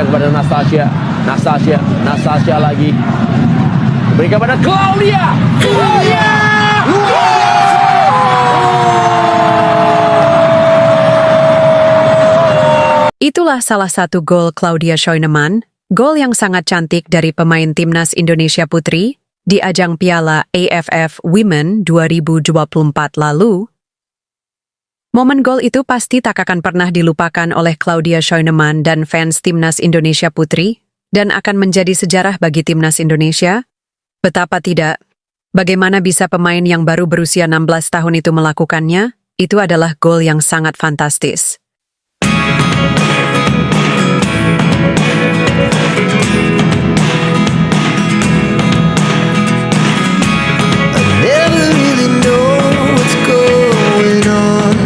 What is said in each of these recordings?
kepada Nastasia lagi. Berikan pada Claudia. Itulah salah satu gol Claudia Scheunemann, gol yang sangat cantik dari pemain timnas Indonesia Putri di ajang Piala AFF Women 2024 lalu. Momen gol itu pasti tak akan pernah dilupakan oleh Claudia Scheunemann dan fans timnas Indonesia Putri, dan akan menjadi sejarah bagi timnas Indonesia. Betapa tidak? Bagaimana bisa pemain yang baru berusia 16 tahun itu melakukannya? Itu adalah gol yang sangat fantastis. Never really know what's going on.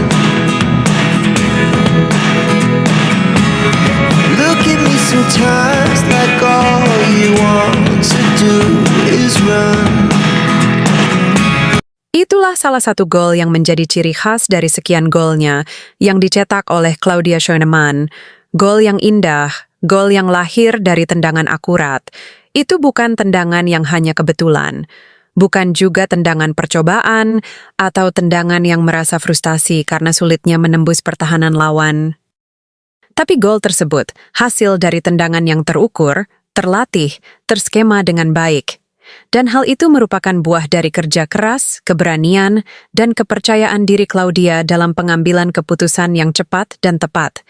Look at me sometimes like all you want to do is run. Itulah salah satu gol yang menjadi ciri khas dari sekian golnya yang dicetak oleh Claudia Scheunemann. Gol yang indah, gol yang lahir dari tendangan akurat. Itu bukan tendangan yang hanya kebetulan. Bukan juga tendangan percobaan atau tendangan yang merasa frustasi karena sulitnya menembus pertahanan lawan. Tapi gol tersebut hasil dari tendangan yang terukur, terlatih, terskema dengan baik. Dan hal itu merupakan buah dari kerja keras, keberanian, dan kepercayaan diri Claudia dalam pengambilan keputusan yang cepat dan tepat.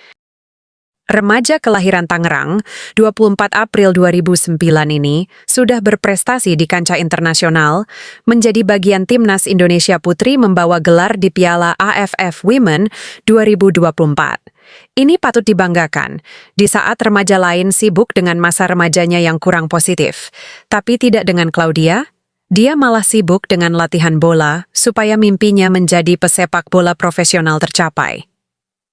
Remaja kelahiran Tangerang, 24 April 2009 ini, sudah berprestasi di kancah internasional, menjadi bagian timnas Indonesia Putri membawa gelar di Piala AFF Women 2024. Ini patut dibanggakan, di saat remaja lain sibuk dengan masa remajanya yang kurang positif. Tapi tidak dengan Claudia, dia malah sibuk dengan latihan bola supaya mimpinya menjadi pesepak bola profesional tercapai.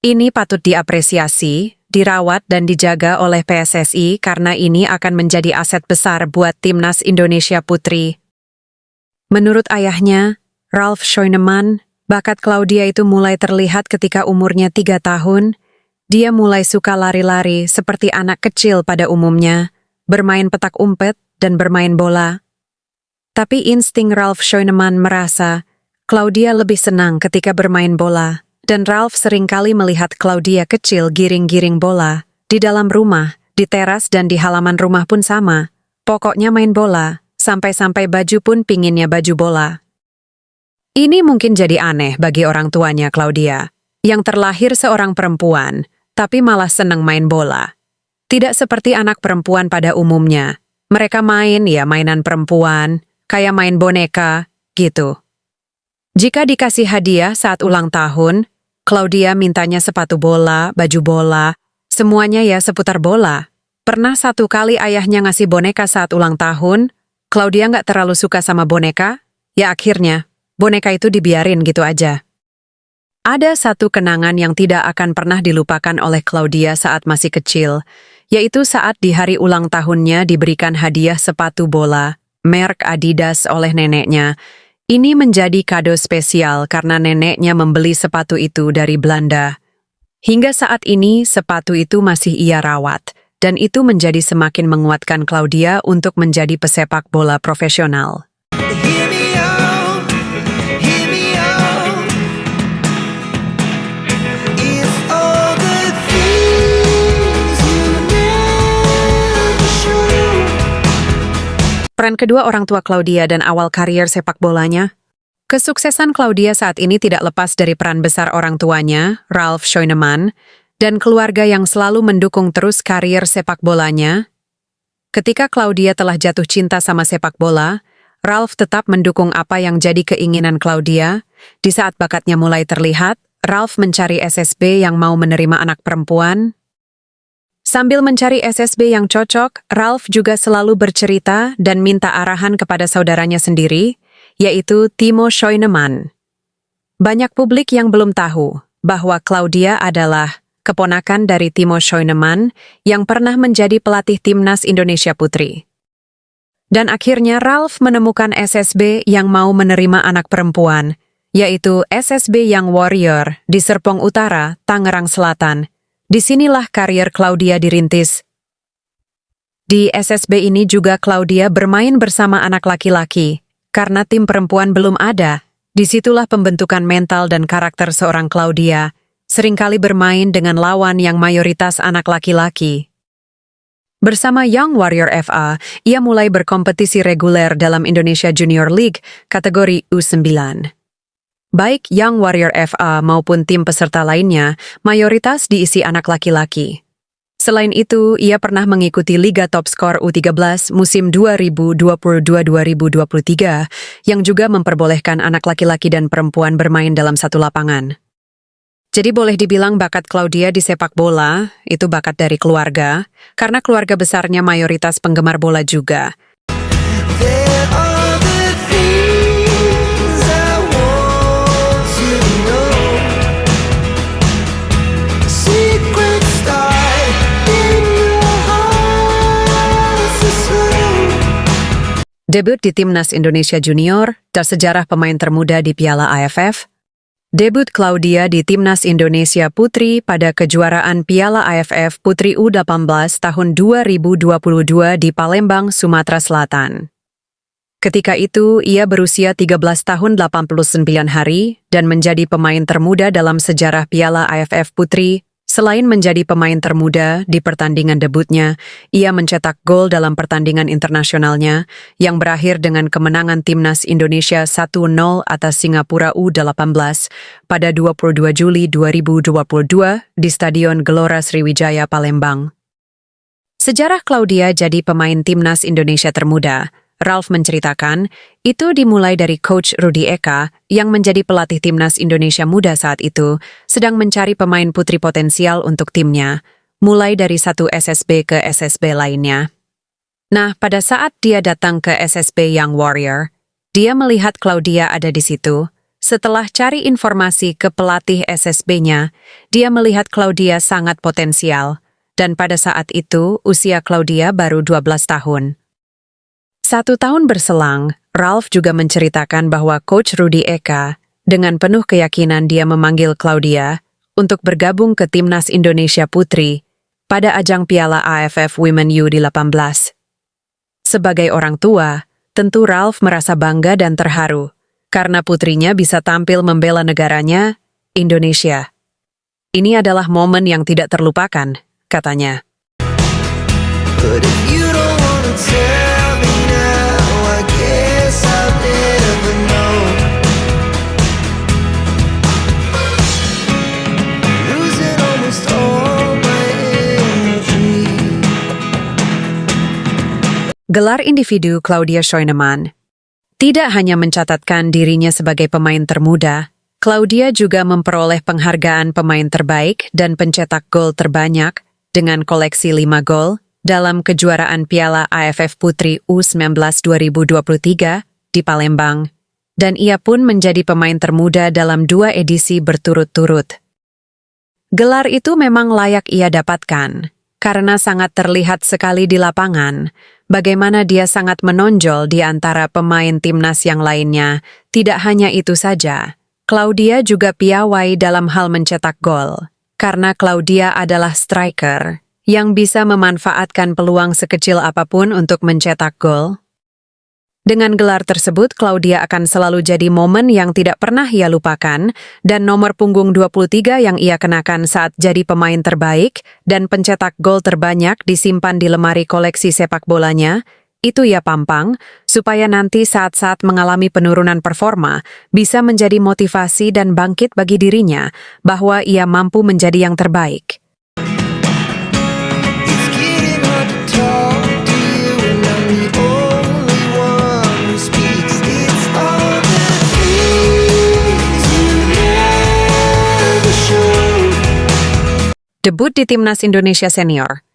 Ini patut diapresiasi, dirawat dan dijaga oleh PSSI karena ini akan menjadi aset besar buat timnas Indonesia Putri. Menurut ayahnya, Ralf Scheunemann, bakat Claudia itu mulai terlihat ketika umurnya 3 tahun. Dia mulai suka lari-lari seperti anak kecil pada umumnya, bermain petak umpet dan bermain bola. Tapi insting Ralf Scheunemann merasa Claudia lebih senang ketika bermain bola. Dan Ralf seringkali melihat Claudia kecil giring-giring bola, di dalam rumah, di teras dan di halaman rumah pun sama. Pokoknya main bola, sampai-sampai baju pun pinginnya baju bola. Ini mungkin jadi aneh bagi orang tuanya Claudia, yang terlahir seorang perempuan, tapi malah senang main bola. Tidak seperti anak perempuan pada umumnya. Mereka main ya mainan perempuan, kayak main boneka, gitu. Jika dikasih hadiah saat ulang tahun, Claudia mintanya sepatu bola, baju bola, semuanya ya seputar bola. Pernah satu kali ayahnya ngasih boneka saat ulang tahun, Claudia nggak terlalu suka sama boneka, ya akhirnya boneka itu dibiarin gitu aja. Ada satu kenangan yang tidak akan pernah dilupakan oleh Claudia saat masih kecil, yaitu saat di hari ulang tahunnya diberikan hadiah sepatu bola, merek Adidas oleh neneknya. Ini menjadi kado spesial karena neneknya membeli sepatu itu dari Belanda. Hingga saat ini, sepatu itu masih ia rawat, dan itu menjadi semakin menguatkan Claudia untuk menjadi pesepak bola profesional. Hear me out, hear me out. If all the things you never show. Peran kedua orang tua Claudia dan awal karier sepak bolanya. Kesuksesan Claudia saat ini tidak lepas dari peran besar orang tuanya, Ralf Scheunemann, dan keluarga yang selalu mendukung terus karier sepak bolanya. Ketika Claudia telah jatuh cinta sama sepak bola, Ralf tetap mendukung apa yang jadi keinginan Claudia. Di saat bakatnya mulai terlihat, Ralf mencari SSB yang mau menerima anak perempuan. Sambil mencari SSB yang cocok, Ralf juga selalu bercerita dan minta arahan kepada saudaranya sendiri, yaitu Timo Scheunemann. Banyak publik yang belum tahu bahwa Claudia adalah keponakan dari Timo Scheunemann yang pernah menjadi pelatih timnas Indonesia Putri. Dan akhirnya Ralf menemukan SSB yang mau menerima anak perempuan, yaitu SSB Young Warrior di Serpong Utara, Tangerang Selatan. Disinilah karier Claudia dirintis. Di SSB ini juga Claudia bermain bersama anak laki-laki. Karena tim perempuan belum ada, disitulah pembentukan mental dan karakter seorang Claudia, seringkali bermain dengan lawan yang mayoritas anak laki-laki. Bersama Young Warrior FA, ia mulai berkompetisi reguler dalam Indonesia Junior League kategori U9. Baik Young Warrior FA maupun tim peserta lainnya, mayoritas diisi anak laki-laki. Selain itu, ia pernah mengikuti Liga Top Skor U13 musim 2022-2023 yang juga memperbolehkan anak laki-laki dan perempuan bermain dalam satu lapangan. Jadi boleh dibilang bakat Claudia di sepak bola itu bakat dari keluarga, karena keluarga besarnya mayoritas penggemar bola juga. There are the things I want to know. Secret start in your heart so slow. Debut di Timnas Indonesia Junior, tersejarah pemain termuda di Piala AFF. Debut Claudia di Timnas Indonesia Putri pada kejuaraan Piala AFF Putri U18 tahun 2022 di Palembang, Sumatera Selatan. Ketika itu, ia berusia 13 tahun 89 hari dan menjadi pemain termuda dalam sejarah Piala AFF Putri. Selain menjadi pemain termuda di pertandingan debutnya, ia mencetak gol dalam pertandingan internasionalnya yang berakhir dengan kemenangan Timnas Indonesia 1-0 atas Singapura U18 pada 22 Juli 2022 di Stadion Gelora Sriwijaya, Palembang. Sejarah Claudia jadi pemain Timnas Indonesia termuda. Ralf menceritakan, itu dimulai dari Coach Rudi Eka yang menjadi pelatih Timnas Indonesia muda saat itu, sedang mencari pemain putri potensial untuk timnya, mulai dari satu SSB ke SSB lainnya. Nah, pada saat dia datang ke SSB Young Warrior, dia melihat Claudia ada di situ. Setelah cari informasi ke pelatih SSB-nya, dia melihat Claudia sangat potensial, dan pada saat itu usia Claudia baru 12 tahun. 1 tahun berselang, Ralf juga menceritakan bahwa Coach Rudi Eka dengan penuh keyakinan dia memanggil Claudia untuk bergabung ke Timnas Indonesia Putri pada ajang Piala AFF Women U18. Sebagai orang tua, tentu Ralf merasa bangga dan terharu karena putrinya bisa tampil membela negaranya, Indonesia. Ini adalah momen yang tidak terlupakan, katanya. But if you don't wanna tell me now, I guess I'll never know. Losing almost all my energy. Gelar individu Claudia Scheunemann. Tidak hanya mencatatkan dirinya sebagai pemain termuda, Claudia juga memperoleh penghargaan pemain terbaik dan pencetak gol terbanyak dengan koleksi 5 gol dalam kejuaraan Piala AFF Putri U19 2023 di Palembang, dan ia pun menjadi pemain termuda dalam 2 edisi berturut-turut. Gelar itu memang layak ia dapatkan, karena sangat terlihat sekali di lapangan, bagaimana dia sangat menonjol di antara pemain timnas yang lainnya. Tidak hanya itu saja, Claudia juga piawai dalam hal mencetak gol, karena Claudia adalah striker yang bisa memanfaatkan peluang sekecil apapun untuk mencetak gol. Dengan gelar tersebut, Claudia akan selalu jadi momen yang tidak pernah ia lupakan, dan nomor punggung 23 yang ia kenakan saat jadi pemain terbaik dan pencetak gol terbanyak disimpan di lemari koleksi sepak bolanya. Itu ia pampang, supaya nanti saat-saat mengalami penurunan performa, bisa menjadi motivasi dan bangkit bagi dirinya, bahwa ia mampu menjadi yang terbaik. Debut di Timnas Indonesia Senior.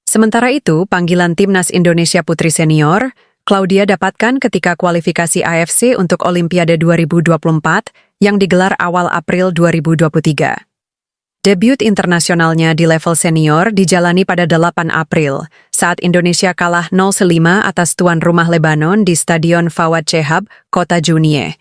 Sementara itu, panggilan Timnas Indonesia Putri Senior, Claudia dapatkan ketika kualifikasi AFC untuk Olimpiade 2024 yang digelar awal April 2023. Debut internasionalnya di level senior dijalani pada 8 April, saat Indonesia kalah 0-5 atas tuan rumah Lebanon di Stadion Fawad Chehab, Kota Junie.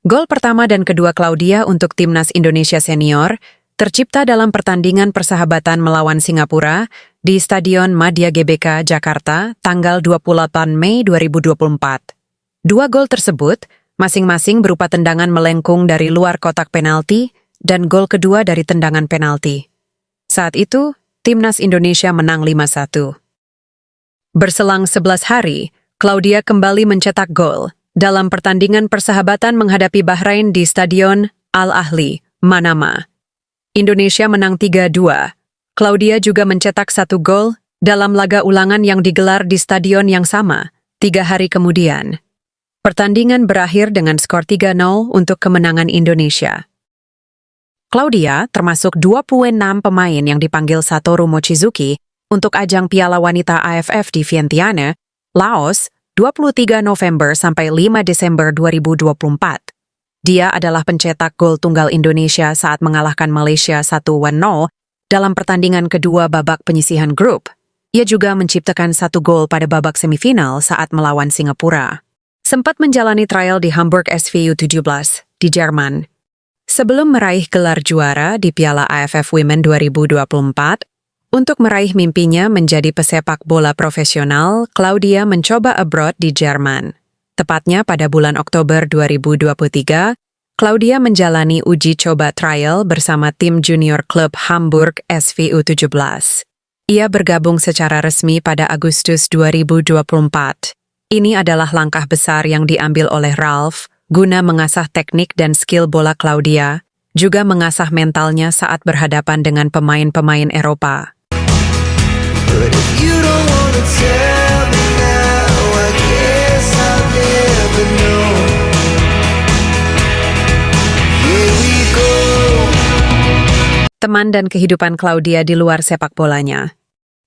Gol pertama dan kedua Claudia untuk Timnas Indonesia Senior tercipta dalam pertandingan persahabatan melawan Singapura di Stadion Madia GBK, Jakarta, tanggal 28 Mei 2024. Dua gol tersebut masing-masing berupa tendangan melengkung dari luar kotak penalti dan gol kedua dari tendangan penalti. Saat itu, Timnas Indonesia menang 5-1. Berselang 11 hari, Claudia kembali mencetak gol dalam pertandingan persahabatan menghadapi Bahrain di Stadion Al-Ahli, Manama. Indonesia menang 3-2. Claudia juga mencetak 1 gol dalam laga ulangan yang digelar di stadion yang sama 3 hari kemudian. Pertandingan berakhir dengan skor 3-0 untuk kemenangan Indonesia. Claudia termasuk 26 pemain yang dipanggil Satoru Mochizuki untuk ajang Piala Wanita AFF di Vientiane, Laos, 23 November sampai 5 Desember 2024. Dia adalah pencetak gol tunggal Indonesia saat mengalahkan Malaysia 1-0 dalam pertandingan kedua babak penyisihan grup. Ia juga menciptakan 1 gol pada babak semifinal saat melawan Singapura. Sempat menjalani trial di Hamburg SV U17 di Jerman. Sebelum meraih gelar juara di Piala AFF Women 2024, untuk meraih mimpinya menjadi pesepak bola profesional, Claudia mencoba abroad di Jerman. Tepatnya pada bulan Oktober 2023, Claudia menjalani uji coba trial bersama tim junior klub Hamburg SV U17. Ia bergabung secara resmi pada Agustus 2024. Ini adalah langkah besar yang diambil oleh Ralf guna mengasah teknik dan skill bola Claudia, juga mengasah mentalnya saat berhadapan dengan pemain-pemain Eropa. But if you don't wanna tell me now, I guess I'll never know. Here we go. Teman dan kehidupan Claudia di luar sepak bolanya.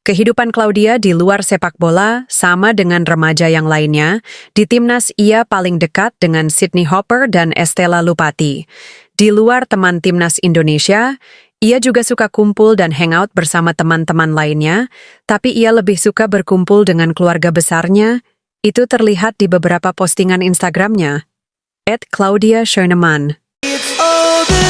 Kehidupan Claudia di luar sepak bola sama dengan remaja yang lainnya. Di timnas ia paling dekat dengan Sydney Hopper dan Estella Lupati. Di luar teman timnas Indonesia, ia juga suka kumpul dan hangout bersama teman-teman lainnya, tapi ia lebih suka berkumpul dengan keluarga besarnya. Itu terlihat di beberapa postingan Instagramnya. @Claudia Schönemann. It's all the